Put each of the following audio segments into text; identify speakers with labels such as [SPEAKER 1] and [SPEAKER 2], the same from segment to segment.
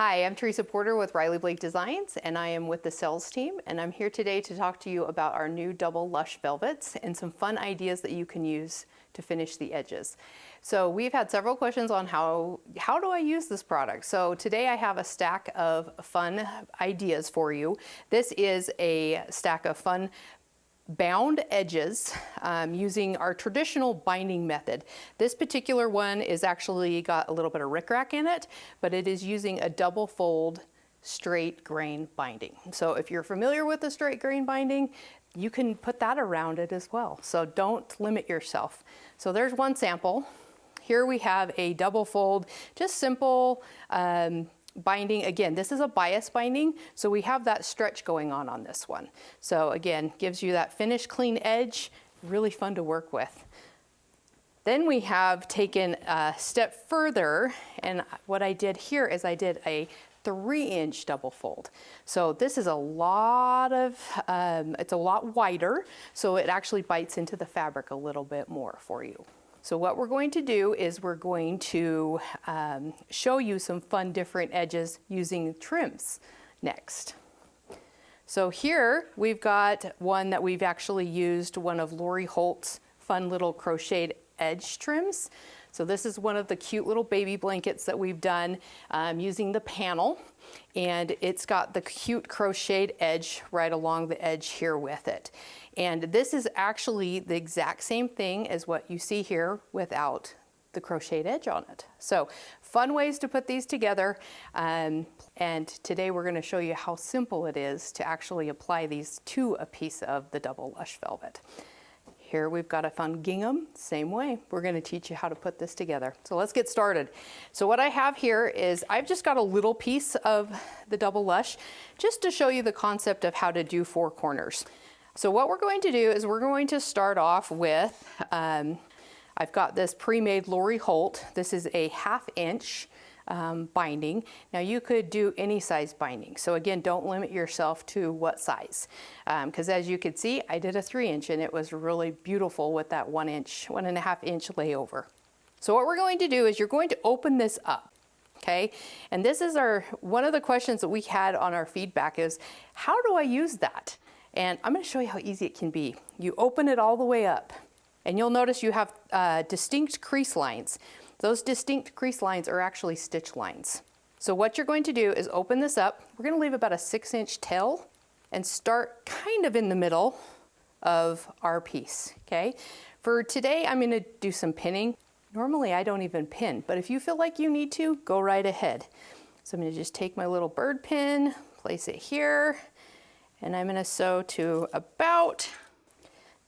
[SPEAKER 1] Hi, I'm Teresa Porter with Riley Blake Designs, and I am with the sales team, and I'm here today to talk to you about our new Double Lush Velvets and some fun ideas that you can use to finish the edges. So we've had several questions on how do I use this product? So today I have a stack of fun ideas for you. This is a stack of fun bound edges using our traditional binding method. This particular one is actually got a little bit of rickrack in it, but it is using a double fold straight grain binding. So if you're familiar with the straight grain binding, you can put that around it as well. So don't limit yourself. So there's one sample. Here we have a double fold, just simple binding. Again, this is a bias binding, so we have that stretch going on this one. So again, gives you that finished clean edge, really fun to work with. Then we have taken a step further, and what I did here is I did a 3-inch double fold. So this is a lot of, it's a lot wider, so it actually bites into the fabric a little bit more for you. So what we're going to do is we're going to show you some fun different edges using trims next. So here we've got one that we've actually used, one of Lori Holt's fun little crocheted edge trims. So this is one of the cute little baby blankets that we've done using the panel, and it's got the cute crocheted edge right along the edge here with it. And this is actually the exact same thing as what you see here without the crocheted edge on it. So fun ways to put these together, and today we're going to show you how simple it is to actually apply these to a piece of the Double Lush Velvet. Here we've got a fun gingham, same way. We're going to teach you how to put this together. So let's get started. So what I have here is I've just got a little piece of the Double Lush just to show you the concept of how to do 4 corners. So what we're going to do is we're going to start off with, I've got this pre-made Lori Holt. This is a 1/2 inch binding. Now you could do any size binding. So again, don't limit yourself to what size. Because as you can see, I did a 3-inch and it was really beautiful with that 1.5 inch layover. So what we're going to do is you're going to open this up. Okay, and this is one of the questions that we had on our feedback is, how do I use that? And I'm going to show you how easy it can be. You open it all the way up, and you'll notice you have distinct crease lines. Those distinct crease lines are actually stitch lines. So what you're going to do is open this up. We're going to leave about a 6-inch tail and start kind of in the middle of our piece. Okay, for today I'm going to do some pinning. Normally I don't even pin, but if you feel like you need to, go right ahead. So I'm going to just take my little bird pin, place it here, and I'm going to sew to about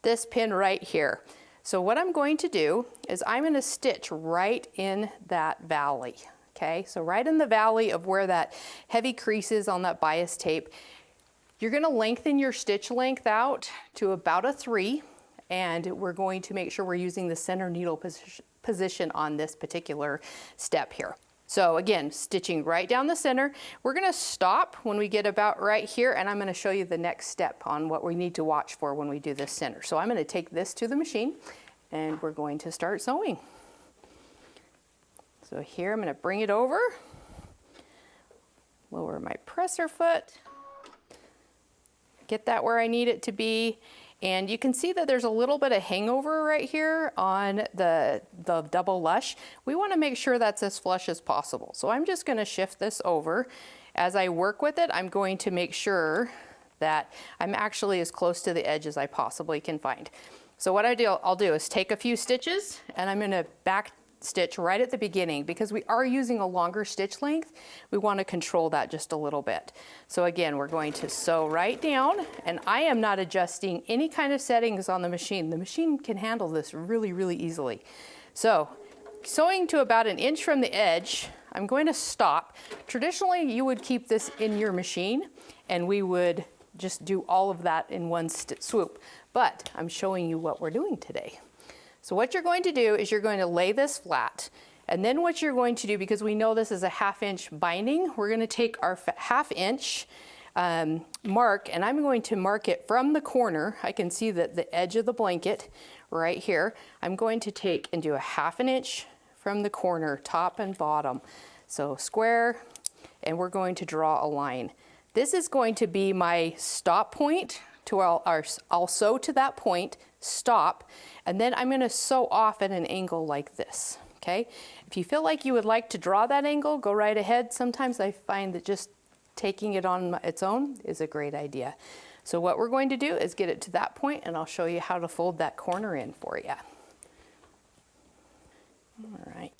[SPEAKER 1] this pin right here. So what I'm going to do is I'm going to stitch right in that valley. Okay, so right in the valley of where that heavy crease is on that bias tape. You're going to lengthen your stitch length out to about a 3, and we're going to make sure we're using the center needle position on this particular step here. So again, stitching right down the center. We're going to stop when we get about right here, and I'm going to show you the next step on what we need to watch for when we do this center. So I'm going to take this to the machine, and we're going to start sewing. So here I'm going to bring it over, lower my presser foot, get that where I need it to be. And you can see that there's a little bit of hangover right here on the Double Lush. We want to make sure that's as flush as possible. So I'm just going to shift this over. As I work with it, I'm going to make sure that I'm actually as close to the edge as I possibly can find. So what I'll do is take a few stitches, and I'm going to back stitch right at the beginning. Because we are using a longer stitch length, we want to control that just a little bit. So again, we're going to sew right down, and I am not adjusting any kind of settings on the machine. The machine can handle this really, really easily. So sewing to about 1 inch from the edge, I'm going to stop. Traditionally, you would keep this in your machine, and we would just do all of that in one swoop. But I'm showing you what we're doing today. So what you're going to do is you're going to lay this flat, and then what you're going to do, because we know this is a 1/2 inch binding, we're going to take our 1/2 inch mark, and I'm going to mark it from the corner. I can see that the edge of the blanket right here. I'm going to take and do a 1/2 inch from the corner, top and bottom. So square, and we're going to draw a line. This is going to be my stop point. I'll sew to that point, stop, and then I'm going to sew off at an angle like this. Okay? If you feel like you would like to draw that angle, go right ahead. Sometimes I find that just taking it on its own is a great idea. So what we're going to do is get it to that point, and I'll show you how to fold that corner in for you. All right.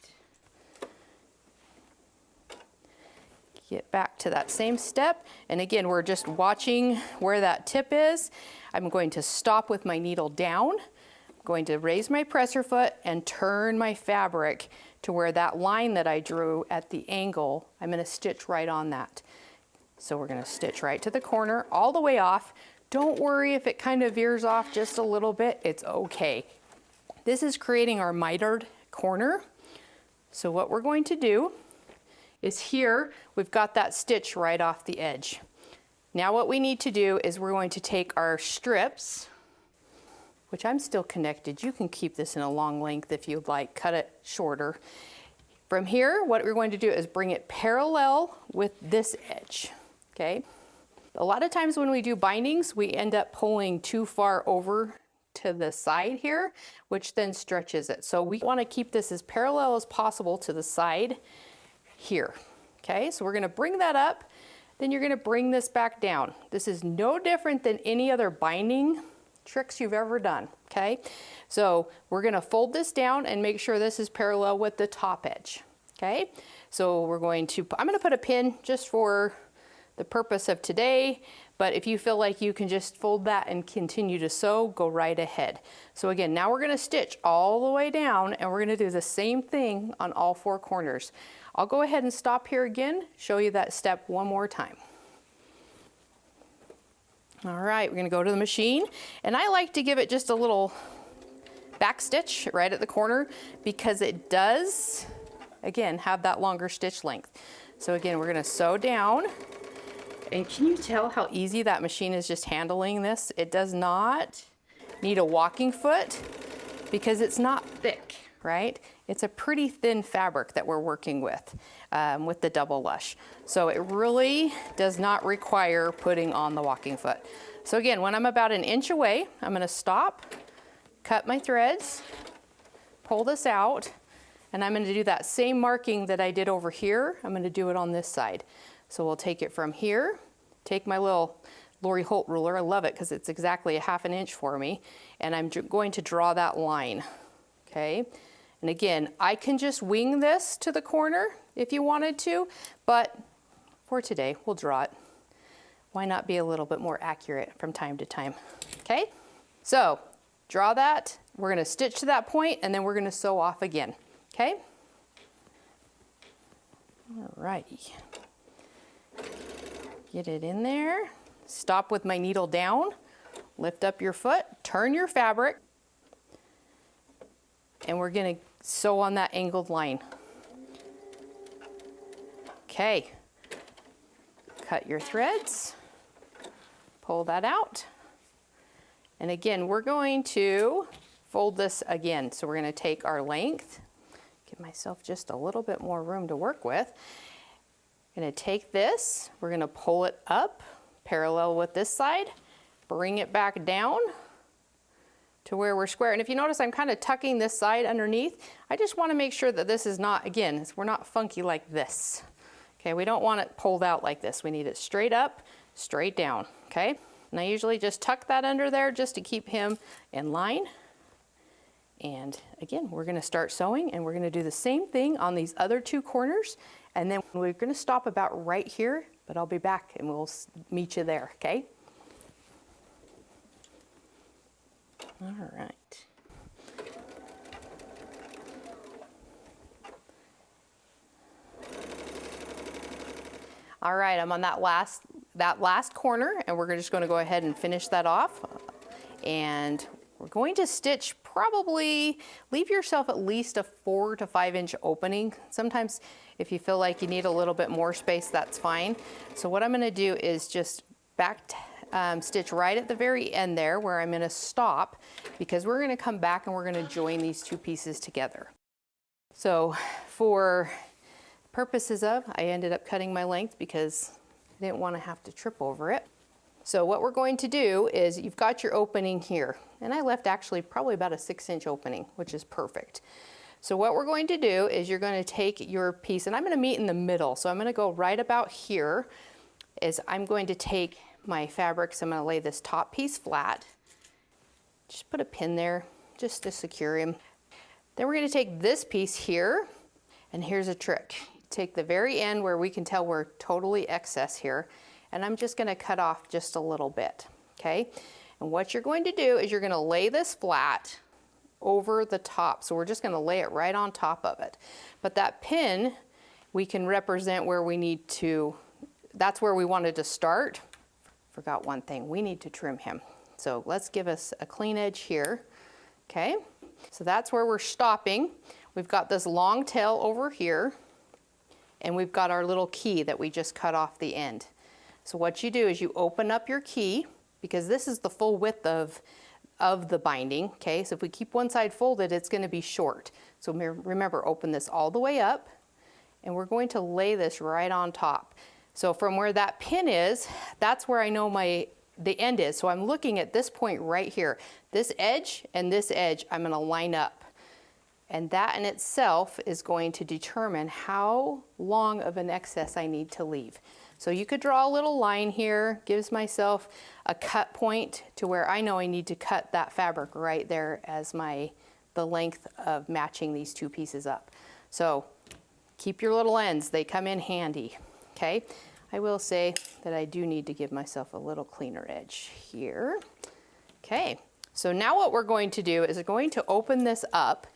[SPEAKER 1] Get back to that same step, and again, we're just watching where that tip is. I'm going to stop with my needle down. I'm going to raise my presser foot and turn my fabric to where that line that I drew at the angle, I'm going to stitch right on that. So we're going to stitch right to the corner, all the way off. Don't worry if it kind of veers off just a little bit, it's okay. This is creating our mitered corner. So what we're going to do is here, we've got that stitch right off the edge. Now what we need to do is we're going to take our strips, which I'm still connected. You can keep this in a long length if you'd like, cut it shorter. From here, what we're going to do is bring it parallel with this edge, okay? A lot of times when we do bindings, we end up pulling too far over to the side here, which then stretches it. So we want to keep this as parallel as possible to the side here. Okay, so we're going to bring that up, then you're going to bring this back down. This is no different than any other binding tricks you've ever done. Okay, so we're going to fold this down and make sure this is parallel with the top edge. Okay, so I'm going to put a pin just for the purpose of today, but if you feel like you can just fold that and continue to sew, go right ahead. So again, now we're going to stitch all the way down, and we're going to do the same thing on all four corners. I'll go ahead and stop here again, show you that step one more time. All right, we're going to go to the machine, and I like to give it just a little back stitch right at the corner because it does, again, have that longer stitch length. So again, we're going to sew down. And can you tell how easy that machine is just handling this? It does not need a walking foot because it's not thick, right? It's a pretty thin fabric that we're working with the Double Lush. So it really does not require putting on the walking foot. So again, when I'm about an inch away, I'm going to stop, cut my threads, pull this out, and I'm going to do that same marking that I did over here. I'm going to do it on this side. So we'll take it from here, take my little Lori Holt ruler. I love it because it's exactly a ½ inch for me. And I'm going to draw that line, okay? And again, I can just wing this to the corner if you wanted to, but for today, we'll draw it. Why not be a little bit more accurate from time to time, okay? So draw that, we're gonna stitch to that point, and then we're gonna sew off again, okay? All righty. Get it in there, stop with my needle down, lift up your foot, turn your fabric, and we're gonna sew on that angled line. Okay, cut your threads, pull that out, and again, we're going to fold this again. So we're gonna take our length, give myself just a little bit more room to work with. I'm gonna take this, we're gonna pull it up parallel with this side, bring it back down to where we're square. And if you notice, I'm kind of tucking this side underneath. I just want to make sure that this is not, again, we're not funky like this. Okay, we don't want it pulled out like this. We need it straight up, straight down, okay? And I usually just tuck that under there just to keep him in line. And again, we're gonna start sewing, and we're gonna do the same thing on these other two corners. And then we're gonna stop about right here, but I'll be back and we'll meet you there, okay? All right. All right, I'm on that last corner, and we're just gonna go ahead and finish that off. And we're going to stitch, probably leave yourself at least a 4 to 5 inch opening. Sometimes if you feel like you need a little bit more space, that's fine. So what I'm gonna do is just stitch right at the very end there where I'm gonna stop, because we're gonna come back and we're gonna join these two pieces together. So for purposes of, I ended up cutting my length because I didn't want to have to trip over it. So what we're going to do is, you've got your opening here, and I left actually probably about a 6-inch opening, which is perfect. So what we're going to do is you're going to take your piece, and I'm going to meet in the middle. So I'm going to go right about here, is I'm going to take my fabrics, I'm going to lay this top piece flat. Just put a pin there just to secure him. Then we're going to take this piece here, and here's a trick. Take the very end where we can tell we're totally excess here, and I'm just going to cut off just a little bit, okay? And what you're going to do is you're going to lay this flat over the top. So we're just going to lay it right on top of it. But that pin, we can represent where we need to, that's where we wanted to start. Forgot one thing, we need to trim him. So let's give us a clean edge here, okay? So that's where we're stopping. We've got this long tail over here, and we've got our little key that we just cut off the end. So what you do is you open up your key, because this is the full width of the binding, okay? So if we keep one side folded, it's gonna be short. So remember, open this all the way up, and we're going to lay this right on top. So from where that pin is, that's where I know the end is. So I'm looking at this point right here. This edge and this edge, I'm gonna line up. And that in itself is going to determine how long of an excess I need to leave. So you could draw a little line here, gives myself a cut point to where I know I need to cut that fabric right there as the length of matching these two pieces up. So keep your little ends, they come in handy, okay? I will say that I do need to give myself a little cleaner edge here. Okay, so now what we're going to do is we're going to open this up,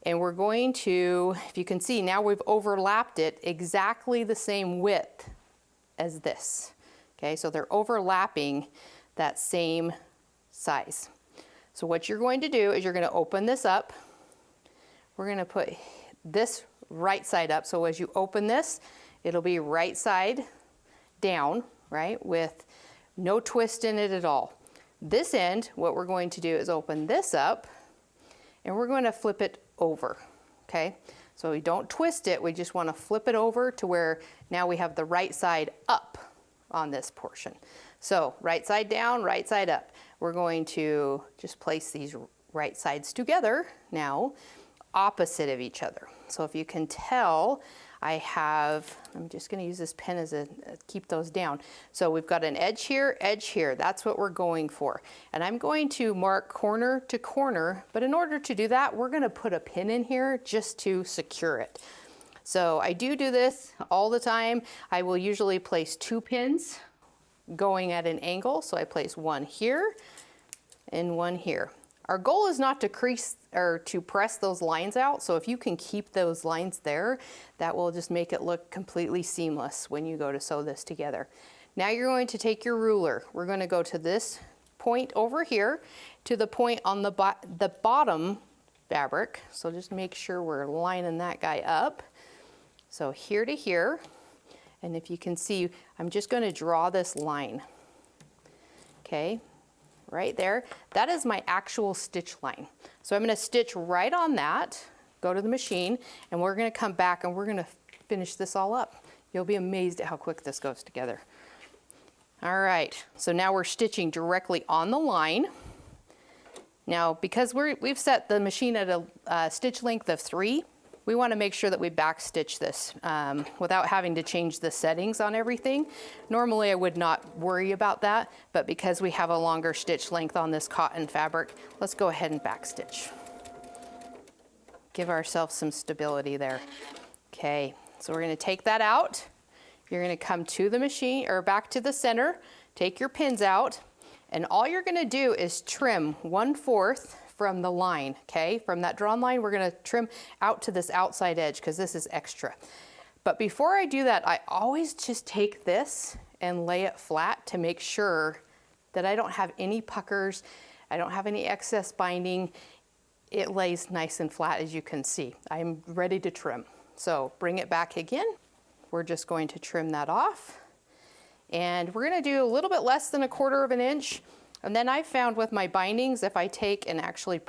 [SPEAKER 1] and we're going to, if you can see, now we've overlapped it exactly the same width as this. Okay, so they're overlapping that same size. So what you're going to do is you're going to open this up. We're going to put this right side up. So as you open this, it'll be right side down, right, with no twist in it at all. This end, what we're going to do is open this up, and we're going to flip it over, okay? So we don't twist it, we just want to flip it over to where now we have the right side up on this portion. So right side down, right side up. We're going to just place these right sides together now, opposite of each other. So if you can tell, I'm just going to use this pen as keep those down. So we've got an edge here, that's what we're going for. And I'm going to mark corner to corner, but in order to do that, we're going to put a pin in here just to secure it. So I do this all the time. I will usually place 2 pins going at an angle. So I place one here and one here. Our goal is not to crease or to press those lines out. So if you can keep those lines there, that will just make it look completely seamless when you go to sew this together. Now you're going to take your ruler. We're going to go to this point over here to the point on the bottom fabric. So just make sure we're lining that guy up. So here to here. And if you can see, I'm just going to draw this line. Okay. Right there, that is my actual stitch line. So I'm going to stitch right on that, go to the machine, and we're going to come back and we're going to finish this all up. You'll be amazed at how quick this goes together. All right, so now we're stitching directly on the line. Now, because we've set the machine at a stitch length of 3, we want to make sure that we back stitch this without having to change the settings on everything. Normally I would not worry about that, but because we have a longer stitch length on this cotton fabric, let's go ahead and back stitch. Give ourselves some stability there. Okay, so we're going to take that out. You're going to come to the machine or back to the center, take your pins out, and all you're going to do is trim 1/4 from the line, okay? From that drawn line, we're gonna trim out to this outside edge because this is extra. But before I do that, I always just take this and lay it flat to make sure that I don't have any puckers, I don't have any excess binding. It lays nice and flat, as you can see. I'm ready to trim. So bring it back again. We're just going to trim that off. And we're gonna do a little bit less than 1/4 inch. And then I found with my bindings, if I take and actually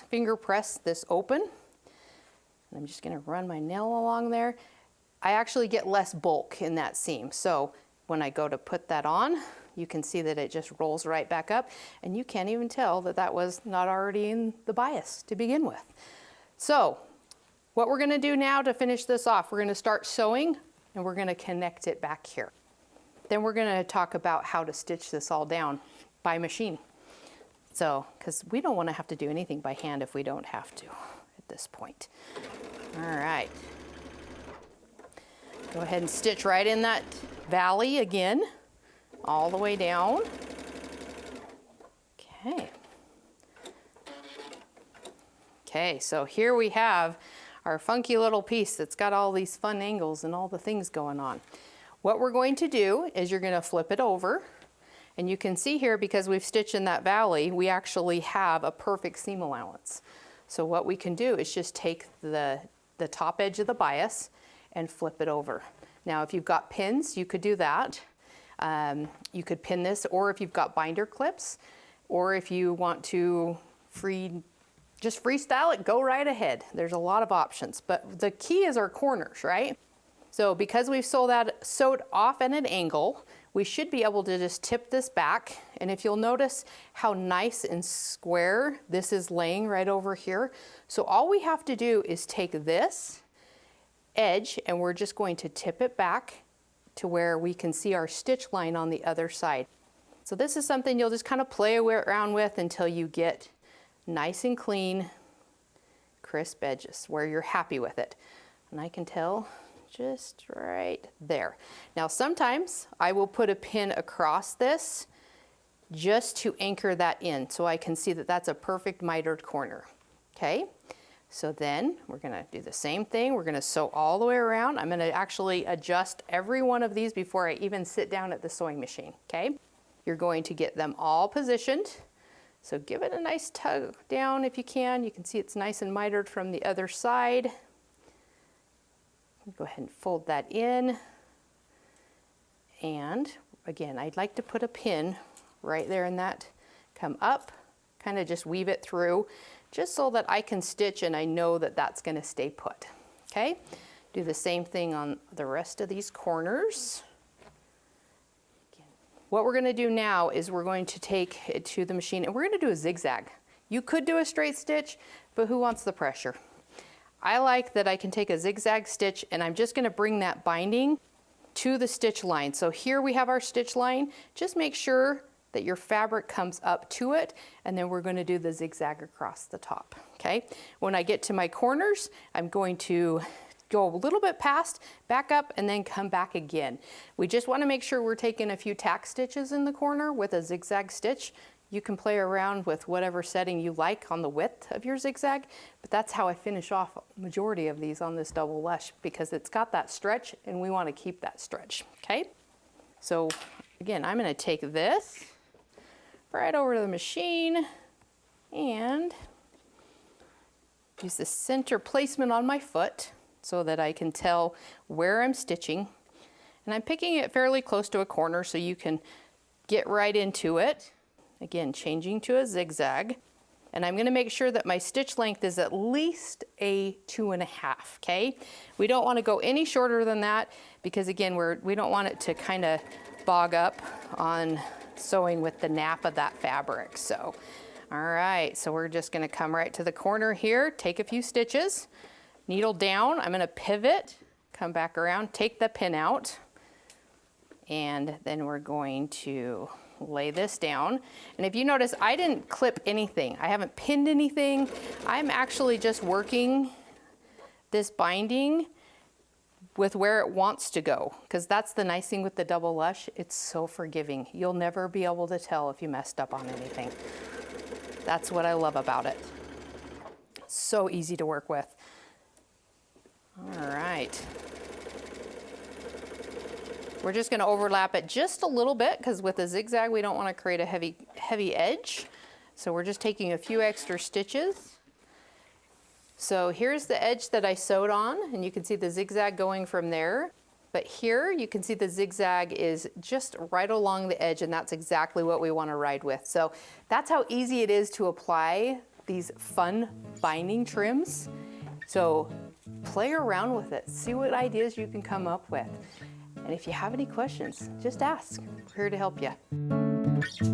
[SPEAKER 1] finger press this open, and I'm just gonna run my nail along there, I actually get less bulk in that seam. So when I go to put that on, you can see that it just rolls right back up, and you can't even tell that that was not already in the bias to begin with. So what we're gonna do now to finish this off, we're gonna start sewing and we're gonna connect it back here. Then we're gonna talk about how to stitch this all down by machine. So, because we don't wanna have to do anything by hand if we don't have to at this point. All right. Go ahead and stitch right in that valley again, all the way down. Okay. Okay, so here we have our funky little piece that's got all these fun angles and all the things going on. What we're going to do is you're going to flip it over, and you can see here, because we've stitched in that valley, we actually have a perfect seam allowance. So what we can do is just take the top edge of the bias and flip it over. Now, if you've got pins, you could do that. You could pin this, or if you've got binder clips, or if you want to just freestyle it, go right ahead. There's a lot of options, but the key is our corners, right? So because we've sewed off at an angle, we should be able to just tip this back. And if you'll notice how nice and square this is laying right over here. So all we have to do is take this edge and we're just going to tip it back to where we can see our stitch line on the other side. So this is something you'll just kind of play around with until you get nice and clean, crisp edges where you're happy with it. And I can tell just right there. Now sometimes I will put a pin across this just to anchor that in so I can see that that's a perfect mitered corner. Okay, so then we're gonna do the same thing. We're gonna sew all the way around. I'm gonna actually adjust every one of these before I even sit down at the sewing machine, okay? You're going to get them all positioned. So give it a nice tug down if you can. You can see it's nice and mitered from the other side. Go ahead and fold that in. And again, I'd like to put a pin right there in that. Come up, kind of just weave it through, just so that I can stitch and I know that that's going to stay put. Okay? Do the same thing on the rest of these corners. What we're going to do now is we're going to take it to the machine and we're going to do a zigzag. You could do a straight stitch, but who wants the pressure? I like that I can take a zigzag stitch and I'm just going to bring that binding to the stitch line. So here we have our stitch line. Just make sure that your fabric comes up to it, and then we're going to do the zigzag across the top. Okay? When I get to my corners, I'm going to go a little bit past, back up, and then come back again. We just want to make sure we're taking a few tack stitches in the corner with a zigzag stitch. You can play around with whatever setting you like on the width of your zigzag, but that's how I finish off majority of these on this Double Lush, because it's got that stretch and we want to keep that stretch. Okay? So again, I'm going to take this right over to the machine and use the center placement on my foot so that I can tell where I'm stitching. And I'm picking it fairly close to a corner so you can get right into it. Again, changing to a zigzag. And I'm going to make sure that my stitch length is at least a 2.5, okay? We don't want to go any shorter than that because again, we don't want it to kind of bog up on sewing with the nap of that fabric. So, all right, so we're just going to come right to the corner here, take a few stitches, needle down. I'm going to pivot, come back around, take the pin out, and then we're going to lay this down. And if you notice, I didn't clip anything. I haven't pinned anything. I'm actually just working this binding with where it wants to go, because that's the nice thing with the Double Lush. It's so forgiving. You'll never be able to tell if you messed up on anything. That's what I love about it. So easy to work with. All right. We're just going to overlap it just a little bit because with a zigzag we don't want to create a heavy edge. So we're just taking a few extra stitches. So here's the edge that I sewed on, and you can see the zigzag going from there. But here you can see the zigzag is just right along the edge, and that's exactly what we want to ride with. So that's how easy it is to apply these fun binding trims. So play around with it, see what ideas you can come up with. And if you have any questions, just ask. We're here to help you.